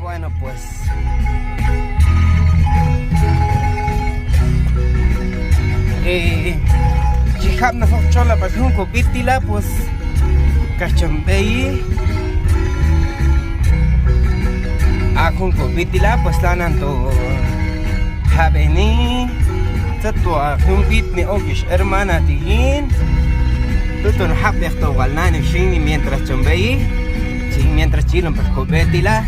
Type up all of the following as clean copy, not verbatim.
Bueno, pues chihab na chola pa junco bitila pues cachombei a junco bitila pues lanan to habeni tatwa jun bitni ogish hermana tihin tutun habeh to walnani shini mientras chombei mientras chilon pa bitila.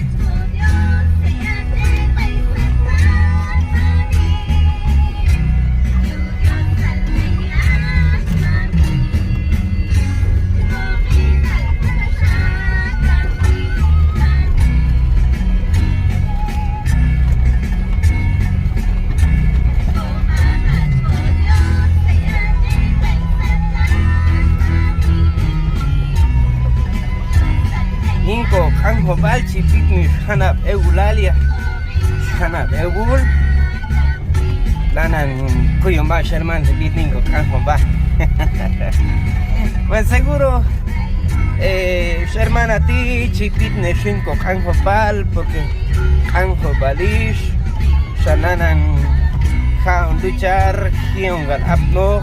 Inko kanho balchi pitni hanap eulalia hanap eul lanan kuyumba sherman de pitni ko kanho ba pues seguro sherman a ti chipitne shinko kanho bal porque kanho balish shananan jaun duchar hiongal apno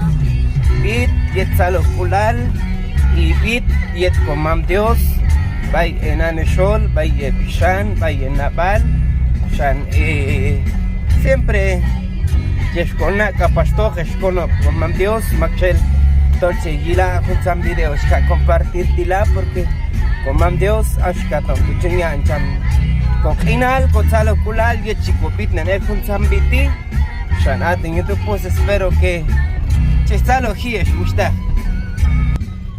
bit yet salo kulal y bit yet komam Dios bay enane shol, bay pishan, bay enabal, shan siempre yeshkona kapasto yeshkono con Dios machel torche gila juntam videos ka compartir tila porque con Dios ashka ton kuchinya ancham coquinal cochalo kulal y chico pitnen juntam biti shan atin YouTube pues espero que chestalo hiesh gusta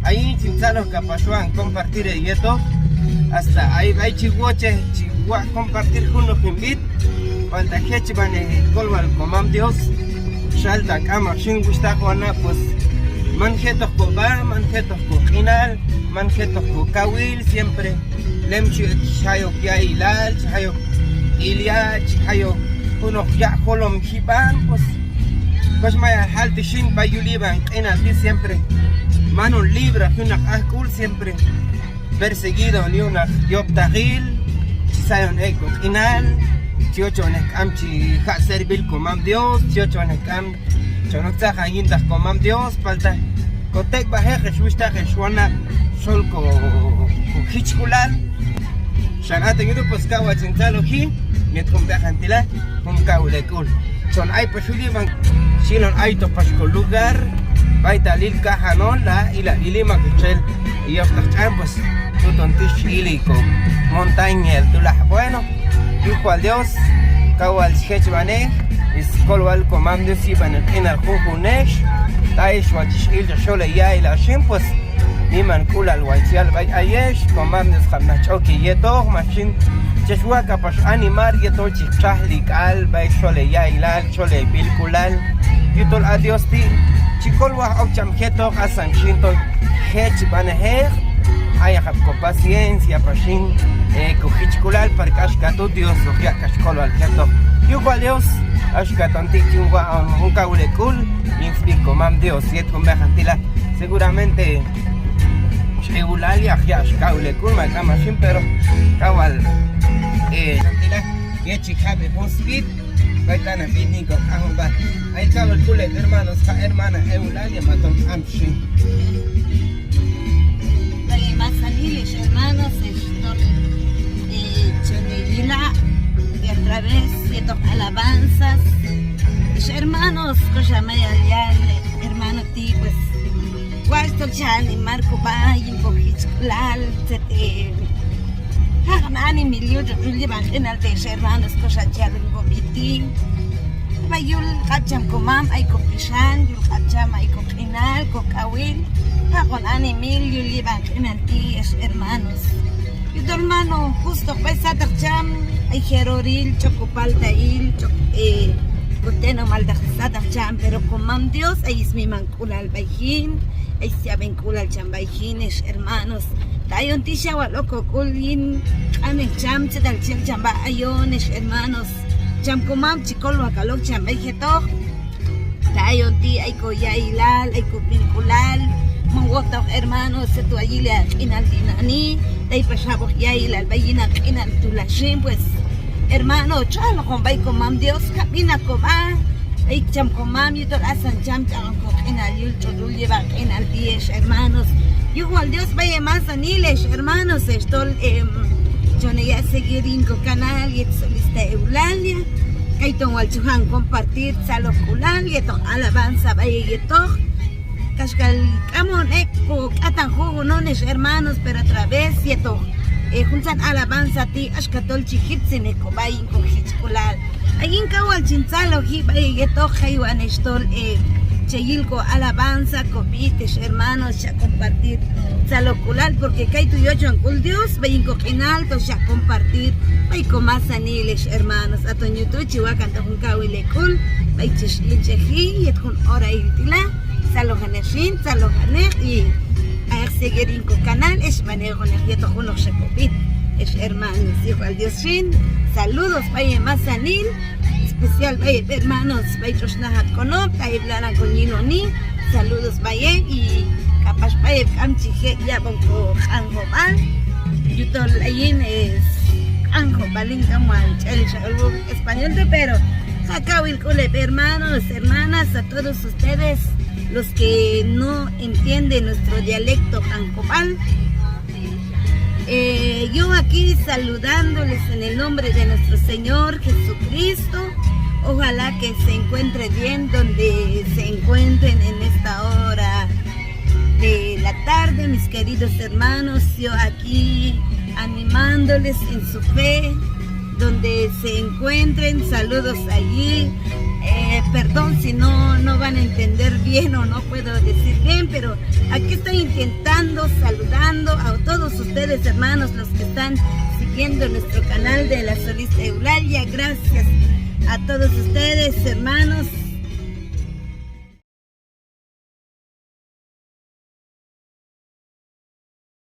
ahí chinzalo kapashuan compartir esto hasta ahí va chihuache chihuahua compartir con los invit falta que chivane colval comam Dios shalta cama sin gusta juana pues manjetos coba manjetos coquinal manjetos cocawil siempre lemchi chayo yailal chayo ilia chayo uno ya colom hiban pues maya halte shin bayuliban en alti siempre mano libre una cool siempre perseguido ni una yoptagil sayon eko inal chiocho nek amchi ha servil comam Dios chiocho nek am chonokta hayintas comam Dios falta kotek baje shwista shwana solko hichkulal shanata yudo pues kawa chintalo hi met kom bajantila kom kawle kul son ay pashuliban silon ay to pasko lugar baitalil kahanon la ila ilima kuchel y yoptacham pues tutontish iliko montaña el tulah bueno dijo al Dios kawal schechbane is kolwal comando si van en el jujunesh taish wachish il shole ya ila shim pues niman kula al wachial bay ayesh comandos khamnachoki yeto machin cheshwa kapash animar yeto chichahlik al bay shole ya ila shole bilkulal yutol adios ti chikolwa ocham jeto asan shinto hechbane her haya con paciencia pashin cojichkulal para kashkatu Dios lo que kashkolo al jeto igual Dios ashkatanti chungwa un kaule cool inspiro mam Dios yet con bajantila seguramente eulalia ya kaule cool ma kama shin pero kawal tantila yechi habe posbit baitana bini con ahomba ay kawal cool hermanos hermana eulalia maton amshi Masaniles hermanos Chonelila y a través de tus alabanzas hermanos Koshamaya hermano ti pues Guasto Chan y Marco Bay y Pojichklal Hagamani milio de Ruliban en el de hermanos Koshachal y Bobiti Bayul Hacham Komam ay Kopishan Yul Hacham ay Kokinal Kokawil con animil y liban es hermanos y tu hermano justo pues satarcham hay jeroril chocopaltail coteno malda satarcham pero con mam Dios ahí es mi mancula al baijin ahí se avincula al chambaijin es hermanos tayon tisha wa loco kulin amen cham chetal chamba ayon es hermanos cham comam chicolo acalok chambaijeto tayon ti ay koyailal ay vinculal Mongoto hermanos se tu allí le inal dinani, de pasamos ya y la ballena inal tu la pues hermano, chalo con bay con mam Dios, camina con mam, bay cham con mam, yo todo asan cham con en al yul chodul lleva en al 10 hermanos. Igual Dios vaya más aniles, hermanos, esto yo no ya seguir en el canal y solista Eulalia. Hay todo el chuhan compartir saloculal y todo alabanza vaya y todo. Cascal camon eco atan jugo nones hermanos pero a través y todo. Juntan alabanza ti ashkatol chiquitsin eco vaya con hichkulal. Ahí en kawal chinzalo hi vaya y todo haywan esto Cheyilco alabanza, copites, hermanos, ya compartir saloculal, porque kai tu yo con Dios, vein coquinal, to ya compartir, vay con más aniles, hermanos, a tu YouTube, chihuacan to un kawile cool, vay chishin cheji, y con hora y tila, salohaneshin, salohane, y a seguir en canal, es manejo, y to uno se copit, es hermanos, hijo al Dios shin, saludos, vaya más anil, especial vaya hermanos vaya trosnahat konop vaya blana coñino ni saludos vaya y capaz vaya camchije ya bonco anjo mal yutol ayin es anjo balin kamual el español de pero jacawil cole hermanos hermanas a todos ustedes los que no entienden nuestro dialecto ancopal. Yo aquí saludándoles en el nombre de nuestro Señor Jesucristo. Ojalá que se encuentre bien donde se encuentren en esta hora de la tarde, mis queridos hermanos. Yo aquí animándoles en su fe, donde se encuentren. Saludos allí. Perdón si no van a entender bien o no puedo decir bien, pero aquí estoy intentando, saludando a todos ustedes hermanos, los que están siguiendo nuestro canal de la solista Eulalia. Gracias a todos ustedes hermanos.